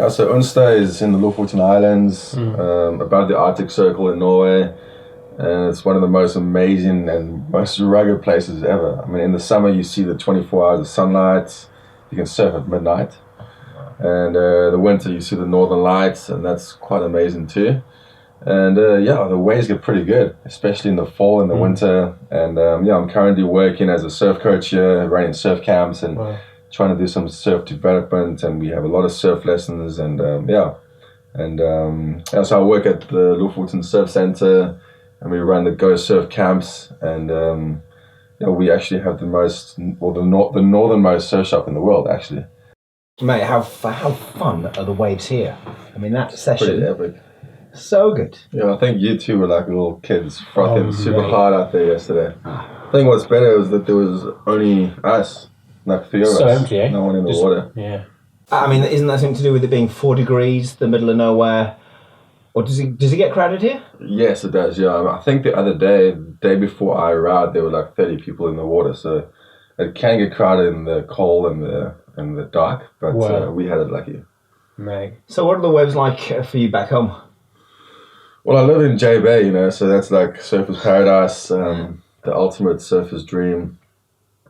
Yeah, so Unstad is in the Lofoten Islands, about the Arctic Circle in Norway, and it's one of the most amazing and most rugged places ever. I mean, in the summer you see the 24 hours of sunlight, you can surf at midnight, and the winter you see the northern lights, and that's quite amazing too. And the waves get pretty good, especially in the fall and the winter. And I'm currently working as a surf coach here, running surf camps and trying to do some surf development. And we have a lot of surf lessons. And so I work at the Lofoten Surf Center, and we run the Go Surf camps. And we actually have the northernmost surf shop in the world, actually. Mate, how fun are the waves here? I mean, that session. Pretty epic. So good. Yeah, I think you two were like little kids frothing super hard out there yesterday. I think what's better was that there was only us, like 3 of us. So empty, eh? No one in the water. Yeah. I mean, isn't that something to do with it being 4 degrees, the middle of nowhere? Or does it get crowded here? Yes, it does, yeah. I think the other day, the day before I arrived, there were like 30 people in the water. So it can get crowded in the cold and the dark, but we had it lucky. Mate. So what are the waves like for you back home? Well, I live in J Bay, so that's like surfer's paradise, the ultimate surfer's dream.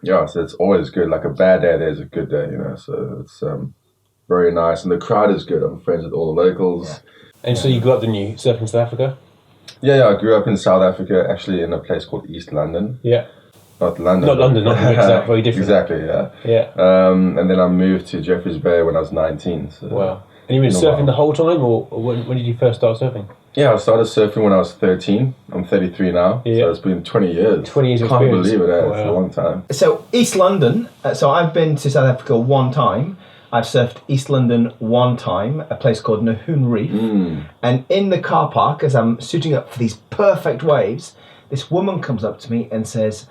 Yeah, so it's always good. Like a bad day, there's a good day, so it's very nice. And the crowd is good. I'm friends with all the locals. Yeah. And so you grew up, didn't you, surfing in South Africa? Yeah, I grew up in South Africa, actually in a place called East London. Yeah. Not London. Not London, not mixed up, very different. Exactly, yeah. Yeah. And then I moved to Jeffreys Bay when I was 19. So wow. And you been surfing the whole time, or when did you first start surfing? Yeah, I started surfing when I was 13. I'm 33 now, so it's been 20 years. 20 years Can't experience. believe it, It's a long time. So East London, so I've been to South Africa one time. I've surfed East London one time, a place called Nahoon Reef. And in the car park, as I'm suiting up for these perfect waves, this woman comes up to me and says,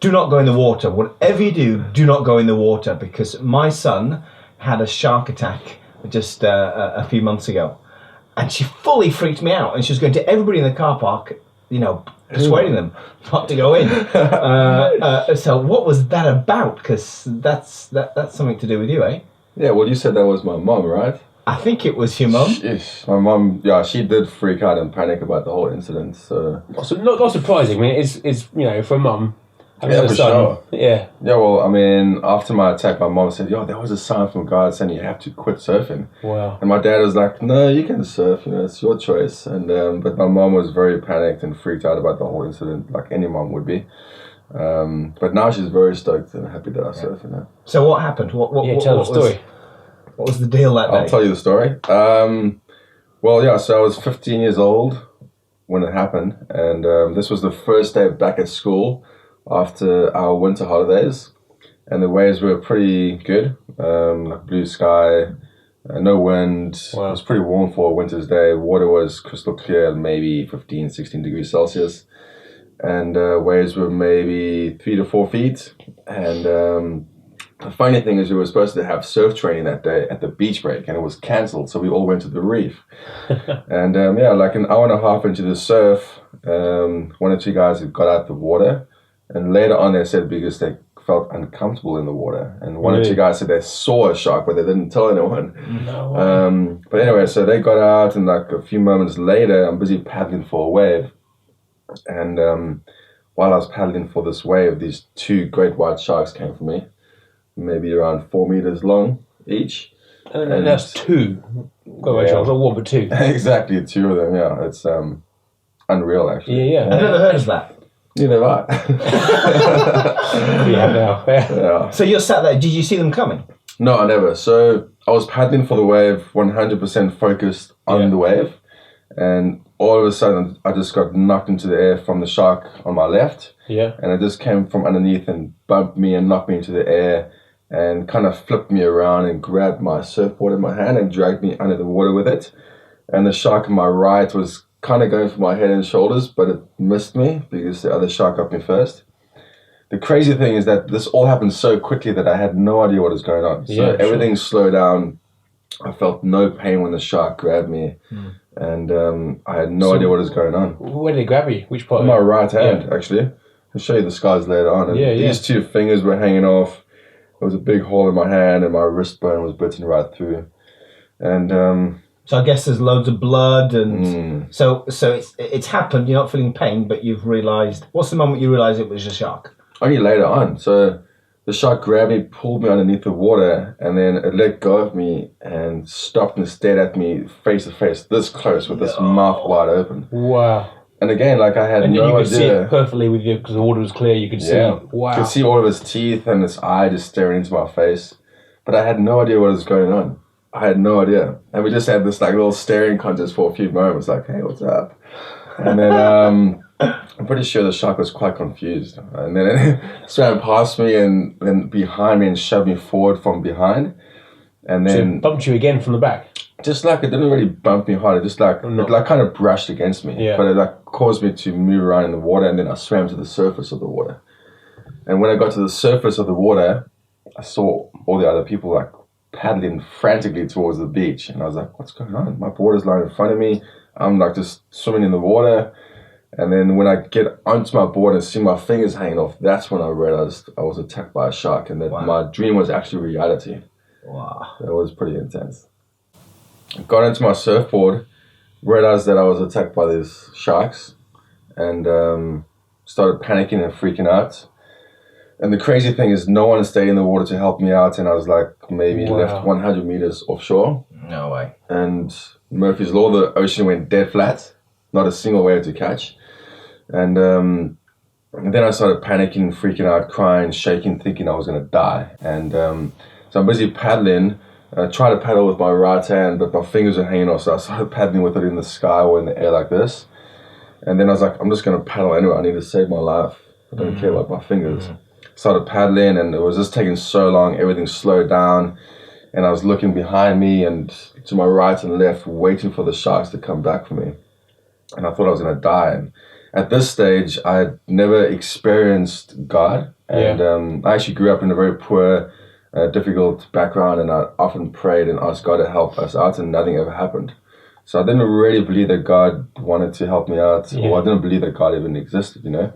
do not go in the water. Whatever you do not go in the water, because my son had a shark attack just a few months ago. And she fully freaked me out. And she was going to everybody in the car park, persuading them not to go in. So what was that about? Because that's something to do with you, eh? Yeah, well, you said that was my mum, right? I think it was your mum. My mum, she did freak out and panic about the whole incident. So not surprising. I mean, it's for a mum. Yeah, for sure. Yeah. Yeah, well, I mean, after my attack, my mom said, there was a sign from God saying you have to quit surfing. Wow. And my dad was like, no, you can surf, it's your choice. And but my mom was very panicked and freaked out about the whole incident, like any mom would be. But now she's very stoked and happy that I surf. So what happened? Tell the story. What was the deal that day? I'll tell you the story. So I was 15 years old when it happened. And this was the first day back at school after our winter holidays, and the waves were pretty good, like blue sky, no wind. Wow. It was pretty warm for a winter's day. Water was crystal clear, maybe 15, 16 degrees Celsius, and waves were maybe 3 to 4 feet. And the funny thing is we were supposed to have surf training that day at the beach break, and it was cancelled, so we all went to the reef. And like an hour and a half into the surf, one or two guys had got out the water. And later on, they said because they felt uncomfortable in the water. And one or two guys said they saw a shark, but they didn't tell anyone. No way. But anyway, so they got out, and like a few moments later, I'm busy paddling for a wave. And while I was paddling for this wave, these 2 great white sharks came for me, maybe around 4 meters long each. And that's 2 great white sharks, not 1 but 2. Exactly, 2 of them, yeah. It's unreal, actually. Yeah. I've never heard of that. Neither have I. Yeah, now. Yeah. So you're sat there, did you see them coming? No, I never. So I was paddling for the wave, 100% focused on the wave. And all of a sudden, I just got knocked into the air from the shark on my left. Yeah. And it just came from underneath and bumped me and knocked me into the air and kind of flipped me around and grabbed my surfboard in my hand and dragged me under the water with it. And the shark on my right was kind of going for my head and shoulders, but it missed me because the other shark got me first. The crazy thing is that this all happened so quickly that I had no idea what was going on. So everything slowed down. I felt no pain when the shark grabbed me, and I had no idea what was going on. Where did it grab you? Which part? My right hand, actually. I'll show you the scars later on. And these 2 fingers were hanging off. There was a big hole in my hand, and my wrist bone was bitten right through. And so I guess there's loads of blood, and so it's happened. You're not feeling pain, but you've realised. What's the moment you realise it was a shark? only later on. So the shark grabbed me, pulled me underneath the water, and then it let go of me and stopped and stared at me face to face, this close, with this mouth wide open. Wow. And again, like I had no idea. And you could see it perfectly with you because the water was clear. You could see. Wow. Could see all of his teeth and his eye just staring into my face, but I had no idea what was going on. I had no idea, and we just had this like little staring contest for a few moments, like, "Hey, what's up?" And then I'm pretty sure the shark was quite confused, and then it swam past me and then behind me and shoved me forward from behind, and then so it bumped you again from the back. Just like it didn't really bump me hard, it just like it like kind of brushed against me, but it like caused me to move around in the water, and then I swam to the surface of the water. And when I got to the surface of the water, I saw all the other people like paddling frantically towards the beach, and I was like, "What's going on? My board is lying in front of me. I'm like just swimming in the water." And then when I get onto my board and see my fingers hanging off, that's when I realized I was attacked by a shark, and that my dream was actually reality. Wow, that was pretty intense. I got into my surfboard, realized that I was attacked by these sharks, and started panicking and freaking out. And the crazy thing is, no one stayed in the water to help me out, and I was like maybe left 100 meters offshore. No way. And Murphy's Law, the ocean went dead flat, not a single wave to catch. And then I started panicking, freaking out, crying, shaking, thinking I was going to die. And so I'm busy paddling, trying to paddle with my right hand, but my fingers are hanging off, so I started paddling with it in the sky or in the air like this. And then I was like, I'm just going to paddle anyway, I need to save my life. I don't care about my fingers. Started paddling, and it was just taking so long, everything slowed down, and I was looking behind me and to my right and left, waiting for the sharks to come back for me. And I thought I was going to die. And at this stage, I had never experienced God, and I actually grew up in a very poor, difficult background, and I often prayed and asked God to help us out, and nothing ever happened. So I didn't really believe that God wanted to help me out, or I didn't believe that God even existed, you know.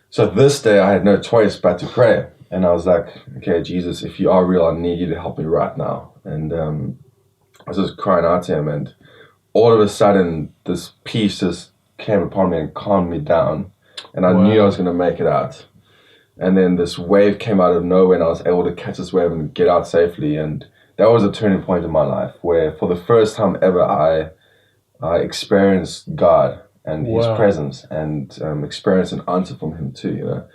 So this day I had no choice but to pray. And I was like, okay, Jesus, if you are real, I need you to help me right now. And I was just crying out to him, and all of a sudden this peace just came upon me and calmed me down. And I knew I was going to make it out. And then this wave came out of nowhere, and I was able to catch this wave and get out safely. And that was a turning point in my life, where for the first time ever I experienced God and his presence, and experience an answer from him too, you know.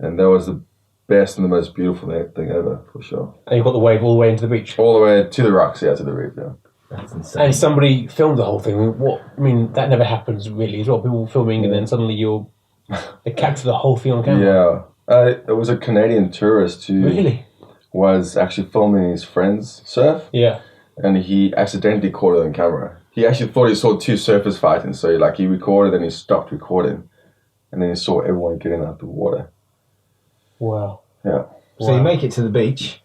And that was the best and the most beautiful thing ever, for sure. And you got the wave all the way into the beach? All the way to the rocks, to the reef, That's insane. And somebody filmed the whole thing. I mean, that never happens really, as well. People filming, and then suddenly they capture the whole thing on camera. Yeah. It was a Canadian tourist who was actually filming his friends surf. Yeah. And he accidentally caught it on camera. He actually thought he saw two surfers fighting, so he recorded, and he stopped recording, and then he saw everyone getting out the water. Wow. Yeah. So you make it to the beach,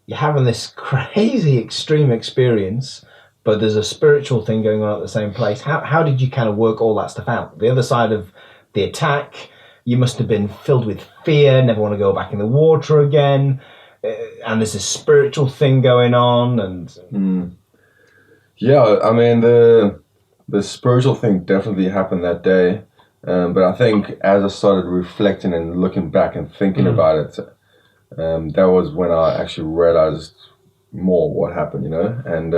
you're having this crazy extreme experience, but there's a spiritual thing going on at the same place. How did you kind of work all that stuff out? The other side of the attack, you must have been filled with fear, never want to go back in the water again, and there's this spiritual thing going on, and... Yeah, I mean, the spiritual thing definitely happened that day. But I think as I started reflecting and looking back and thinking about it, that was when I actually realized more what happened, you know. And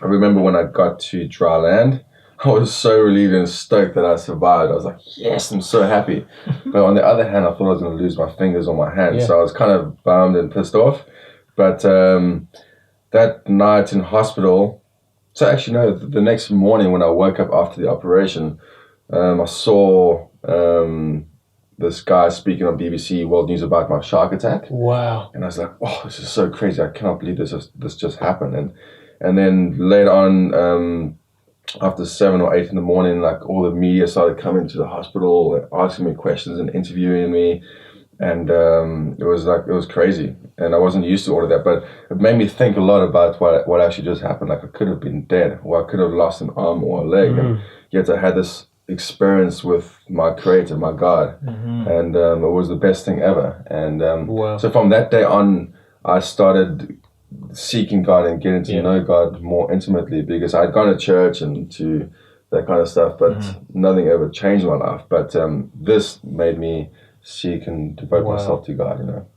I remember when I got to dry land, I was so relieved and stoked that I survived. I was like, yes, I'm so happy. But on the other hand, I thought I was going to lose my fingers on my hands. So I was kind of bummed and pissed off. But that night in hospital, so actually no, the next morning when I woke up after the operation, I saw this guy speaking on BBC World News about my shark attack. Wow. And I was like, oh, this is so crazy. I cannot believe this just happened. And then later on, after 7 or 8 in the morning, like all the media started coming to the hospital and asking me questions and interviewing me. And it was crazy, and I wasn't used to all of that, but it made me think a lot about what actually just happened. Like I could have been dead, or I could have lost an arm or a leg, and yet I had this experience with my creator, my God, and it was the best thing ever. And so from that day on, I started seeking God and getting to know God more intimately, because I'd gone to church and to that kind of stuff, but nothing ever changed my life. But this made me seek and devote myself to God, you know.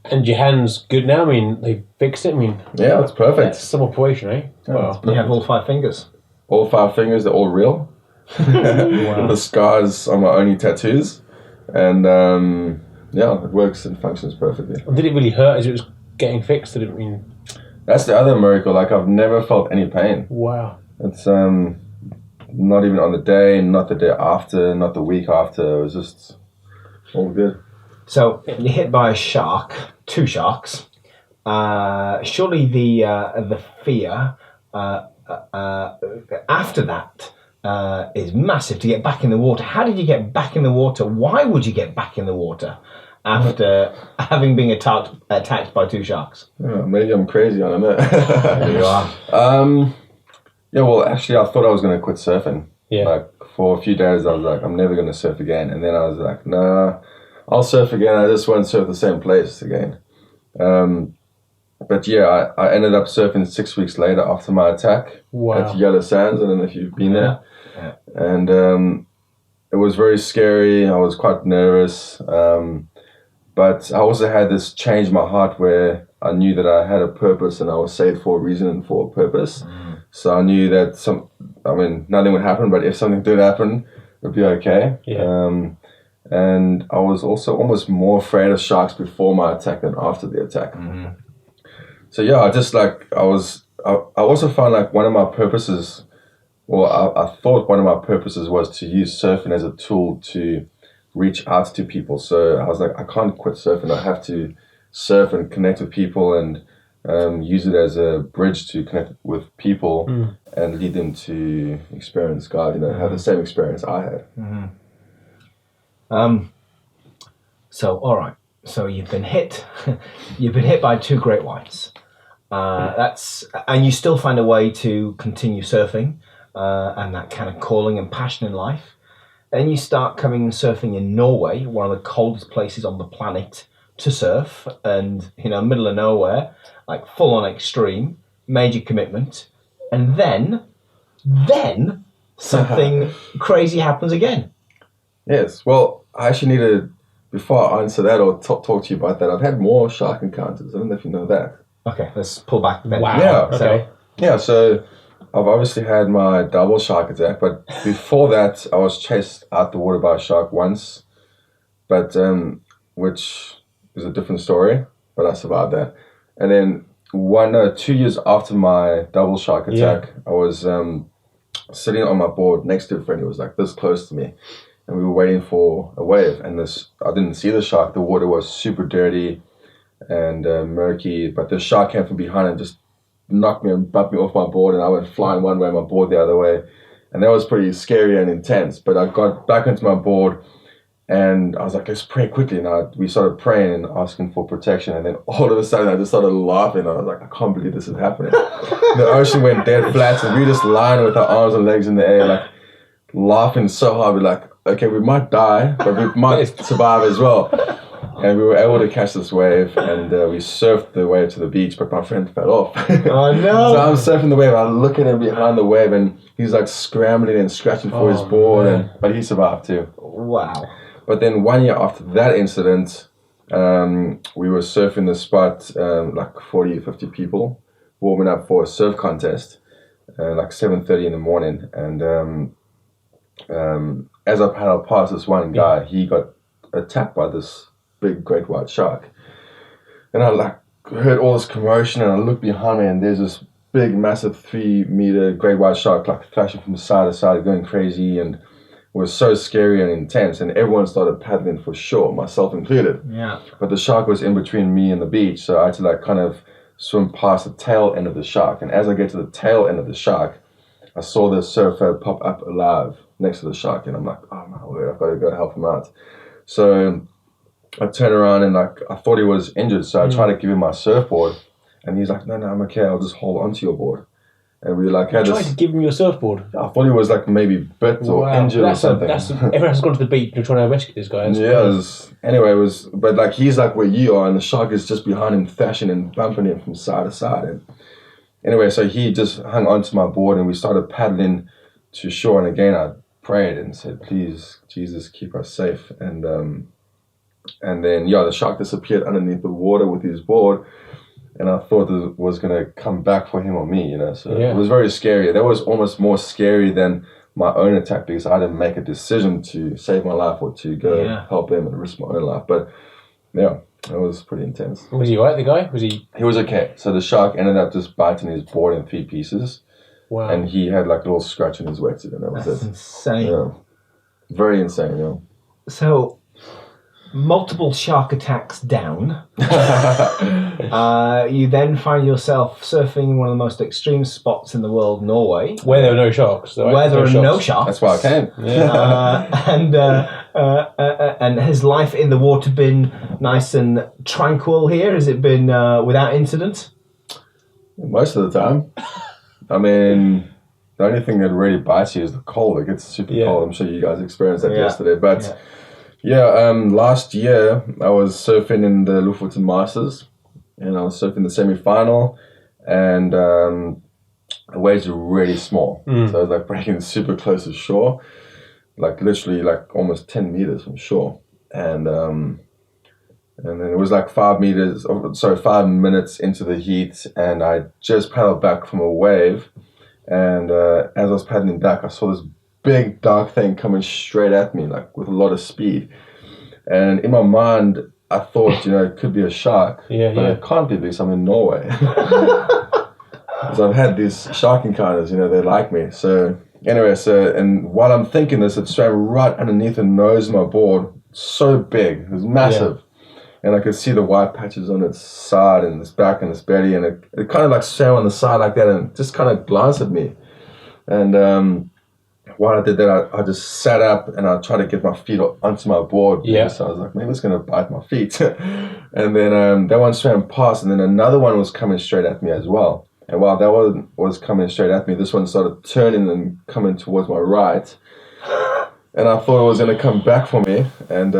And your hand's good now? I mean, they fixed it? I mean... Yeah, it's perfect. That's some operation, eh? Wow. You have all 5 fingers. All 5 fingers, they're all real. The scars are my only tattoos. And it works and functions perfectly. Did it really hurt as it was getting fixed? Did it mean... That's the other miracle. Like, I've never felt any pain. Wow. It's not even on the day, not the day after, not the week after. It was just all good. So you're hit by a shark, 2 sharks. Surely the fear after that is massive to get back in the water. How did you get back in the water? Why would you get back in the water after having been attacked by 2 sharks? Yeah, maybe I'm crazy, I don't know. There you are. Yeah, well, actually, I thought I was going to quit surfing. Yeah. Like, for a few days, I was like, I'm never going to surf again. And then I was like, nah, I'll surf again. I just won't surf the same place again. But yeah, I ended up surfing 6 weeks later after my attack at Yellow Sands. I don't know if you've been there. Yeah. And it was very scary. I was quite nervous. But I also had this change in my heart where I knew that I had a purpose and I was saved for a reason and for a purpose. So I knew that nothing would happen, but if something did happen, it would be okay. Yeah. And I was also almost more afraid of sharks before my attack than after the attack. So yeah, I also found like one of my purposes, I thought one of my purposes was to use surfing as a tool to reach out to people. So I was like, I can't quit surfing. I have to surf and connect with people and use it as a bridge to connect with people and lead them to experience God, have the same experience I had. So all right. So you've been hit. You've been hit by 2 great whites. And you still find a way to continue surfing and that kind of calling and passion in life. Then you start coming surfing in Norway, one of the coldest places on the planet to surf, and middle of nowhere, like full on extreme, major commitment, and then something crazy happens again. Yes. Well, I actually need to, before I answer that or talk to you about that, I've had more shark encounters. I don't know if you know that. Okay, let's pull back then. Wow. Yeah. Okay. So I've obviously had my double shark attack, but before that, I was chased out the water by a shark once, but which is a different story, but I survived that. And then 2 years after my double shark attack, I was sitting on my board next to a friend who was like this close to me, and we were waiting for a wave. And I didn't see the shark. The water was super dirty and murky, but the shark came from behind and just knocked me and bumped me off my board, and I went flying one way, my board the other way, and that was pretty scary and intense. But I got back onto my board, and I was like, let's pray quickly. And we started praying and asking for protection, and then all of a sudden I just started laughing. I was like, I can't believe this is happening. The ocean went dead flat, and we were just lying with our arms and legs in the air, like laughing so hard. We're like, okay, we might die, but we might survive as well. And we were able to catch this wave, and we surfed the wave to the beach, but my friend fell off. Oh no! So I'm surfing the wave, I look at him behind the wave, and he's like scrambling and scratching for his board, but he survived too. Wow. But then 1 year after that incident, we were surfing the spot, like 40, 50 people, warming up for a surf contest, like 7:30 in the morning. And as I paddled past this one guy, he got attacked by this big great white shark, and I like heard all this commotion, and I looked behind me, and there's this big massive 3-meter great white shark like flashing from side to side, going crazy, and it was so scary and intense, and everyone started paddling for shore, myself included. Yeah. But the shark was in between me and the beach, so I had to like kind of swim past the tail end of the shark, and as I get to the tail end of the shark, I saw the surfer pop up alive next to the shark, and I'm like, oh my word, I've got to go help him out. So I turned around, and like I thought he was injured, so I tried to give him my surfboard, and he's like, no, I'm okay, I'll just hold onto your board. And we like You had tried this. to give him your surfboard. I thought he was like maybe bit or injured or something. Everyone has gone to the beach and trying to rescue this guy. Anyway, but like he's like where you are, and the shark is just behind him, thrashing and bumping him from side to side. And anyway, so he just hung onto my board, and we started paddling to shore. And again, I prayed and said, "Please, Jesus, keep us safe." And then the shark disappeared underneath the water with his board. And I thought it was going to come back for him or me, So it was very scary. That was almost more scary than my own attack because I didn't make a decision to save my life or to go help him and risk my own life. But yeah, it was pretty intense. Was he alright, the guy? Was he? He was okay. So the shark ended up just biting his board in 3 pieces. Wow. And he had like a little scratch in his wetsuit, and that was That's it. insane. Yeah. Very insane, So, multiple shark attacks down. You then find yourself surfing in one of the most extreme spots in the world, Norway. Where there were no sharks. Where there are no sharks. That's why I came. And has life in the water been nice and tranquil here? Has it been without incident? Most of the time. I mean, the only thing that really bites you is the cold. It gets super cold. I'm sure you guys experienced that yesterday. But last year I was surfing in the Lofoten Masters, and I was surfing the semi-final, and the waves were really small. So I was like breaking super close to shore, like literally like almost 10 meters from shore. And then it was like 5 minutes into the heat, and I just paddled back from a wave, and as I was paddling back, I saw this big dark thing coming straight at me, like with a lot of speed. And in my mind, I thought, it could be a shark, but it can't be because I'm in Norway. Because I've had these shark encounters, they like me. So anyway, and while I'm thinking this, it swam right underneath the nose of my board, so big, it was massive. And I could see the white patches on its side and its back and its belly, and it kind of like swam on the side like that and just kind of glanced at me. And while I did that, I just sat up and I tried to get my feet onto my board. So I was like, maybe it's going to bite my feet. And then that one swam past, and then another one was coming straight at me as well. And while that one was coming straight at me, this one started turning and coming towards my right. And I thought it was going to come back for me. And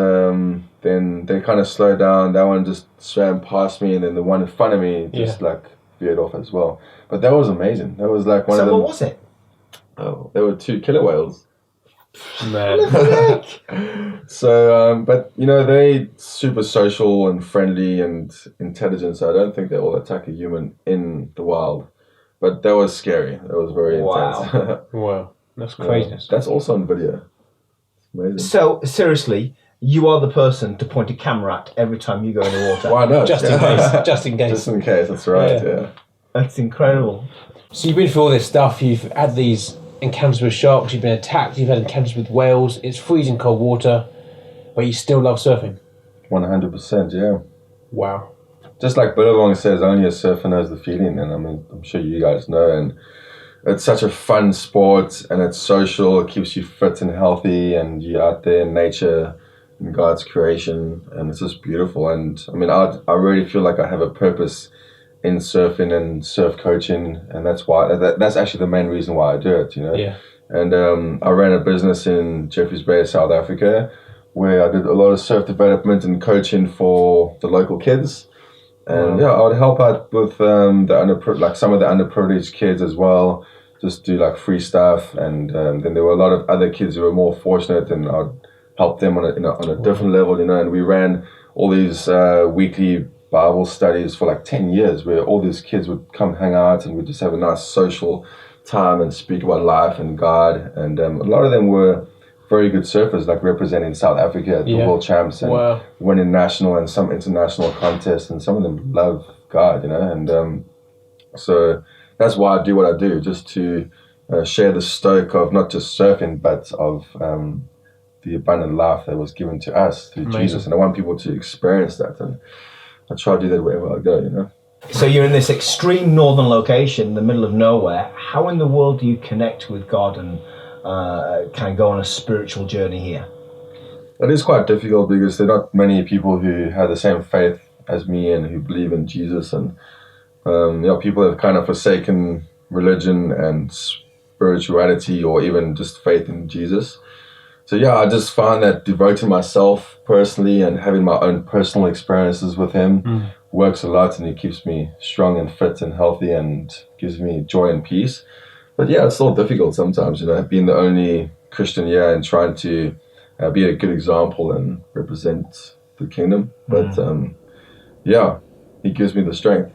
then they kind of slowed down. That one just swam past me, and then the one in front of me just like veered off as well. But that was amazing. That was like one of them. So what was it? Oh, there were 2 killer whales. Man. So, but they super social and friendly and intelligent. So I don't think they will attack a human in the wild. But that was scary. That was very intense. Wow, that's craziness. That's also on video. It's amazing. So seriously, you are the person to point a camera at every time you go in the water. Why not? Just in case. Just in case. Just in case. That's right. Yeah. That's incredible. So you've been through all this stuff. You've had these encounters with sharks. You've been attacked. You've had encounters with whales. It's freezing cold water, but you still love surfing. 100%. Yeah. Wow. Just like Billabong says, only a surfer knows the feeling, and I mean, I'm sure you guys know. And it's such a fun sport, and it's social. It keeps you fit and healthy, and you're out there in nature, in God's creation, and it's just beautiful. And I mean, I really feel like I have a purpose in surfing and surf coaching, and that's why that's actually the main reason why I do it. And I ran a business in Jeffreys Bay, South Africa, where I did a lot of surf development and coaching for the local kids. And I would help out with some of the underprivileged kids as well, just do like free stuff. And then there were a lot of other kids who were more fortunate, and I'd help them on a different level, And we ran all these weekly Bible studies for like 10 years, where all these kids would come hang out, and we'd just have a nice social time and speak about life and God. And a lot of them were very good surfers, like representing South Africa at the World Champs and winning national and some international contests, and some of them love God, And so that's why I do what I do, just to share the stoke of not just surfing, but of the abundant life that was given to us through Jesus. And I want people to experience that, and I try to do that wherever I go, So you're in this extreme northern location in the middle of nowhere. How in the world do you connect with God and kind of go on a spiritual journey here? It is quite difficult because there are not many people who have the same faith as me and who believe in Jesus. And people have kind of forsaken religion and spirituality, or even just faith in Jesus. So yeah, I just found that devoting myself personally and having my own personal experiences with him works a lot, and it keeps me strong and fit and healthy and gives me joy and peace. But yeah, it's still difficult sometimes, being the only Christian here and trying to be a good example and represent the kingdom. But yeah, he gives me the strength.